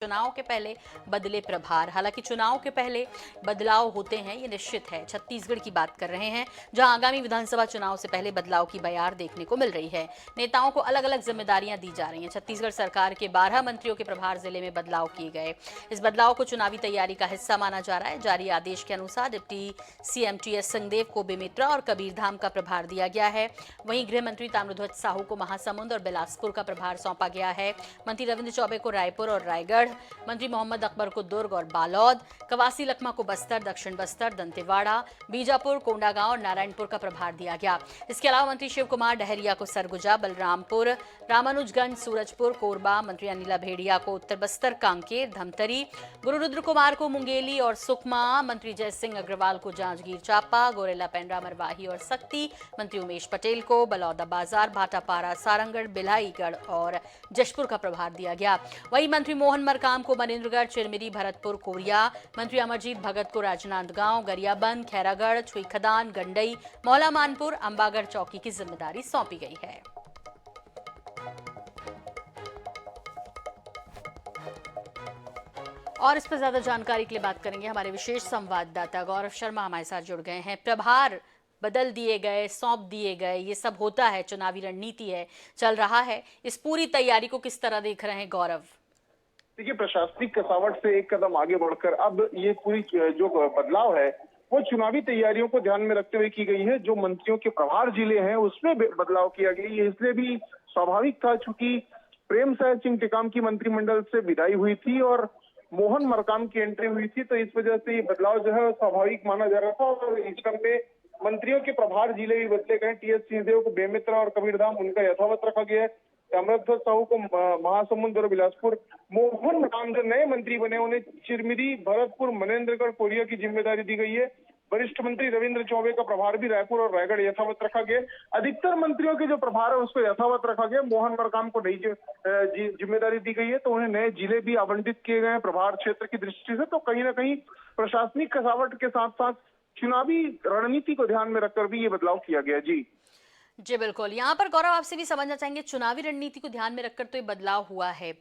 चुनाव के पहले बदले प्रभार। हालांकि चुनाव के पहले बदलाव होते हैं, ये निश्चित है। छत्तीसगढ़ की बात कर रहे हैं, जहां आगामी विधानसभा चुनाव से पहले बदलाव की बयार देखने को मिल रही है। नेताओं को अलग अलग जिम्मेदारियां दी जा रही हैं। छत्तीसगढ़ सरकार के 12 मंत्रियों के प्रभार जिले में बदलाव किए गए। इस बदलाव को चुनावी तैयारी का हिस्सा माना जा रहा है। जारी आदेश के अनुसार डिप्टी सीएम टीएस सिंहदेव को बेमेतरा और कबीरधाम का प्रभार दिया गया है। वहीं गृह मंत्री ताम्रध्वज साहू को महासमुंद और बिलासपुर का प्रभार सौंपा गया है। मंत्री रविंद्र चौबे को रायपुर और रायगढ़, मंत्री मोहम्मद अकबर को दुर्ग और बालोद, कवासी लखमा को बस्तर, दक्षिण बस्तर, दंतेवाड़ा, बीजापुर, कोंडागांव और नारायणपुर का प्रभार दिया गया। इसके अलावा मंत्री शिव कुमार डहरिया को सरगुजा, बलरामपुर, रामानुजगंज, सूरजपुर, कोरबा, मंत्री अनिला भेड़िया को उत्तर बस्तर, कांकेर, धमतरी, गुरुरुद्र कुमार को मुंगेली और सुकमा, मंत्री जय सिंह अग्रवाल को जांजगीर चांपा, गोरेला पेंड्रा, मरवाही और सक्ती, मंत्री उमेश पटेल को बलौदा बाजार, भाटापारा, सारंगढ़, बिल्हाईगढ़ और जशपुर का प्रभार दिया गया। वहीं मंत्री मोहन मरकाम को मनेन्द्रगढ़, चिरमिरी, भरतपुर, कोरिया, मंत्री अमरजीत भगत को राजनांदगांव, गरियाबंद, खैरागढ़, छुईखदान, गंडई, मौला मानपुर, अंबागढ़ चौकी की जिम्मेदारी सौंपी गई है। और इस पर ज्यादा जानकारी के लिए बात करेंगे हमारे विशेष संवाददाता गौरव शर्मा हमारे साथ जुड़ गए हैं। प्रभार बदल दिए गए, सौंप दिए गए, ये सब होता है, चुनावी रणनीति है, चल रहा है। इस पूरी तैयारी को किस तरह देख रहे हैं गौरव? देखिए, प्रशासनिक कसावट से एक कदम आगे बढ़कर अब ये पूरी जो बदलाव है वो चुनावी तैयारियों को ध्यान में रखते हुए की गई है। जो मंत्रियों के प्रभार जिले हैं उसमें बदलाव किया गया। ये इसलिए भी स्वाभाविक था चूंकि प्रेमसाय सिंह टेकाम की मंत्रिमंडल से विदाई हुई थी और मोहन मरकाम की एंट्री हुई थी, तो इस वजह से ये बदलाव जो है स्वाभाविक माना जा रहा था। और इस क्रम में मंत्रियों के प्रभार जिले भी बदले गए। टीएस सिंहदेव को बेमेतरा और कबीरधाम उनका यथावत रखा गया है। ताम्रध्वज साहू को महासमुंद और बिलासपुर, मोहन मरकाम जो नए मंत्री बने उन्हें चिरमिरी, भरतपुर, मनेन्द्रगढ़, कोरिया की जिम्मेदारी दी गई है। वरिष्ठ मंत्री रविंद्र चौबे का प्रभार भी रायपुर और रायगढ़ यथावत रखा गया। अधिकतर मंत्रियों के जो प्रभार है उसको यथावत रखा गया। मोहन मरकाम को नई जिम्मेदारी दी गई है, तो उन्हें नए जिले भी आवंटित किए गए हैं प्रभार क्षेत्र की दृष्टि से। तो कहीं ना कहीं प्रशासनिक कसावट के साथ साथ चुनावी रणनीति को ध्यान में रखकर भी ये बदलाव किया गया। जी बिल्कुल। यहाँ पर गौरव आपसे भी समझना चाहेंगे, चुनावी रणनीति को ध्यान में रखकर तो ये बदलाव हुआ है,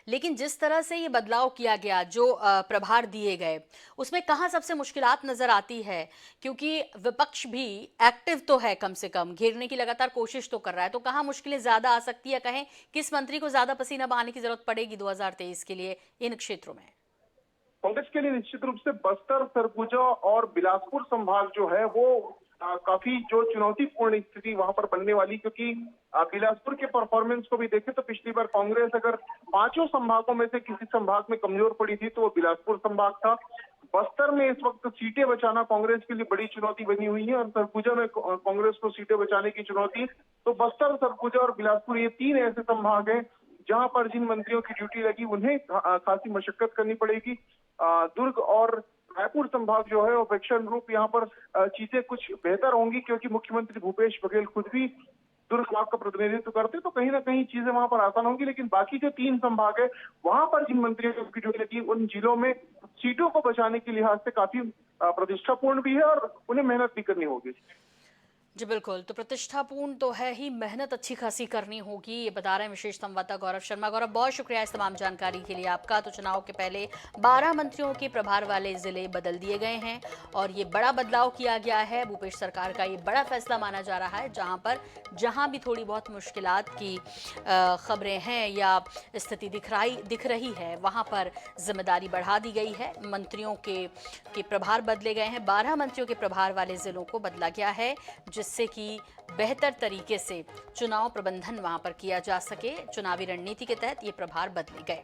लेकिन जिस तरह से ये बदलाव किया गया, जो प्रभार दिए गए, उसमें कहाँ सबसे मुश्किलात नजर आती है? क्योंकि विपक्ष भी एक्टिव तो है, कम से कम घेरने की लगातार कोशिश तो कर रहा है, तो कहाँ मुश्किलें ज्यादा आ सकती है? कहें किस मंत्री को ज्यादा पसीना बहाने की जरूरत पड़ेगी 2023 के लिए इन क्षेत्रों में? कांग्रेस के लिए निश्चित रूप से बस्तर, सरगुजा और बिलासपुर संभाग जो है वो काफी जो चुनौतीपूर्ण स्थिति वहां पर बनने वाली, क्योंकि बिलासपुर के परफॉर्मेंस को भी देखें तो पिछली बार कांग्रेस अगर पांचों संभागों में से किसी संभाग में कमजोर पड़ी थी तो वो बिलासपुर संभाग था। बस्तर में इस वक्त सीटें बचाना कांग्रेस के लिए बड़ी चुनौती बनी हुई है और सरगुजा में कांग्रेस को सीटें बचाने की चुनौती। तो बस्तर, सरगुजा और बिलासपुर ये तीन ऐसे संभाग हैं जहां पर जिन मंत्रियों की ड्यूटी लगी उन्हें खासी मशक्कत करनी पड़ेगी। दुर्ग और रायपुर संभाग जो है अपेक्षा अनुरूप यहाँ पर चीजें कुछ बेहतर होंगी, क्योंकि मुख्यमंत्री भूपेश बघेल खुद भी दुर्ग संभाग का प्रतिनिधित्व करते, तो कहीं ना कहीं चीजें वहां पर आसान होंगी। लेकिन बाकी जो तीन संभाग है वहां पर जिन मंत्रियों की ड्यूटी लगी उन जिलों में सीटों को बचाने के लिहाज से काफी प्रतिष्ठापूर्ण भी है और उन्हें मेहनत भी करनी होगी। जी बिल्कुल। तो प्रतिष्ठापूर्ण तो है ही, मेहनत अच्छी खासी करनी होगी, ये बता रहे हैं विशेष संवाददाता गौरव शर्मा। गौरव, बहुत शुक्रिया इस तमाम जानकारी के लिए आपका। तो चुनाव के पहले 12 मंत्रियों के प्रभार वाले जिले बदल दिए गए हैं और ये बड़ा बदलाव किया गया है। भूपेश सरकार का ये बड़ा फैसला माना जा रहा है, जहां भी थोड़ी बहुत मुश्किलात की खबरें हैं या स्थिति दिख रही है, वहां पर जिम्मेदारी बढ़ा दी गई है। मंत्रियों के प्रभार बदले गए हैं। 12 मंत्रियों के प्रभार वाले जिलों को बदला गया है, जिससे कि बेहतर तरीके से चुनाव प्रबंधन वहां पर किया जा सके। चुनावी रणनीति के तहत ये प्रभार बदले गए।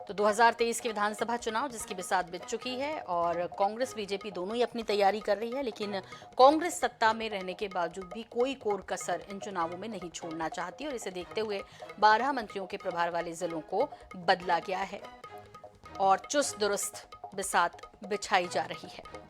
तो 2023 के विधानसभा चुनाव जिसकी बिसात बीत चुकी है और कांग्रेस बीजेपी दोनों ही अपनी तैयारी कर रही है, लेकिन कांग्रेस सत्ता में रहने के बावजूद भी कोई कोर कसर इन चुनावों में नहीं छोड़ना चाहती और इसे देखते हुए 12 मंत्रियों के प्रभार वाले जिलों को बदला गया है और चुस्त दुरुस्त बिसात बिछाई जा रही है।